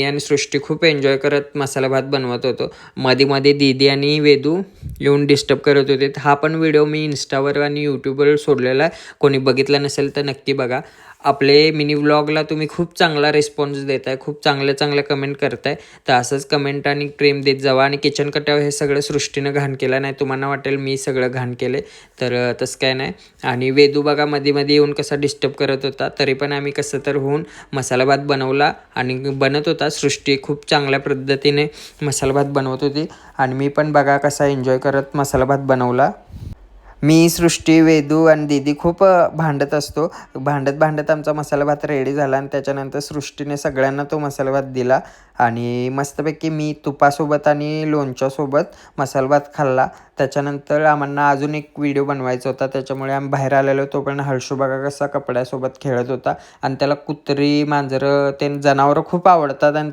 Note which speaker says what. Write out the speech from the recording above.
Speaker 1: आणि सृष्टी खूप एन्जॉय करत मसाला भात बनवत होतो. मध्ये मध्ये दीदी आणि वेदू येऊन डिस्टर्ब करत होते. हा पण व्हिडिओ मी इंस्टावर आणि यूट्यूबवर सोडलेला आहे. कोणी बघितला नसेल तर नक्की बघा. आपले मिनी व्लॉगला तुम्ही खूप चांगला रिस्पॉन्स देताय, खूप चांगल्या कमेंट करताय. तर असंच कमेंट आणि प्रेम देत जावा. आणि किचन कट्यावर हे सगळं सृष्टीनं घाण केलं नाही. तुम्हाला वाटेल मी सगळं घाण केले, तर तसं काय नाही. आणि वेदू बघा मध्ये मध्ये येऊन कसा डिस्टर्ब करत होता. तरी पण आम्ही कसं तर होऊन मसाला भात बनवला आणि बनत होता. सृष्टी खूप चांगल्या पद्धतीने मसाला भात बनवत होती आणि मी पण बघा कसा एन्जॉय करत मसाला भात बनवला. मी, सृष्टी, वेदू आणि दीदी खूप भांडत असतो. भांडत आमचा मसाला भात रेडी झाला आणि त्याच्यानंतर सृष्टीने सगळ्यांना तो मसाला भात दिला आणि मस्तपैकी मी तुपासोबत आणि लोणच्यासोबत मसाला भात खाल्ला. त्याच्यानंतर आम्हाला अजून एक व्हिडिओ बनवायचा होता, त्याच्यामुळे आम्ही बाहेर आलेलो. तो पण हर्षू बघा कसा कपड्यासोबत खेळत होता आणि त्याला कुत्री, मांजरं ते जनावरं खूप आवडतात आणि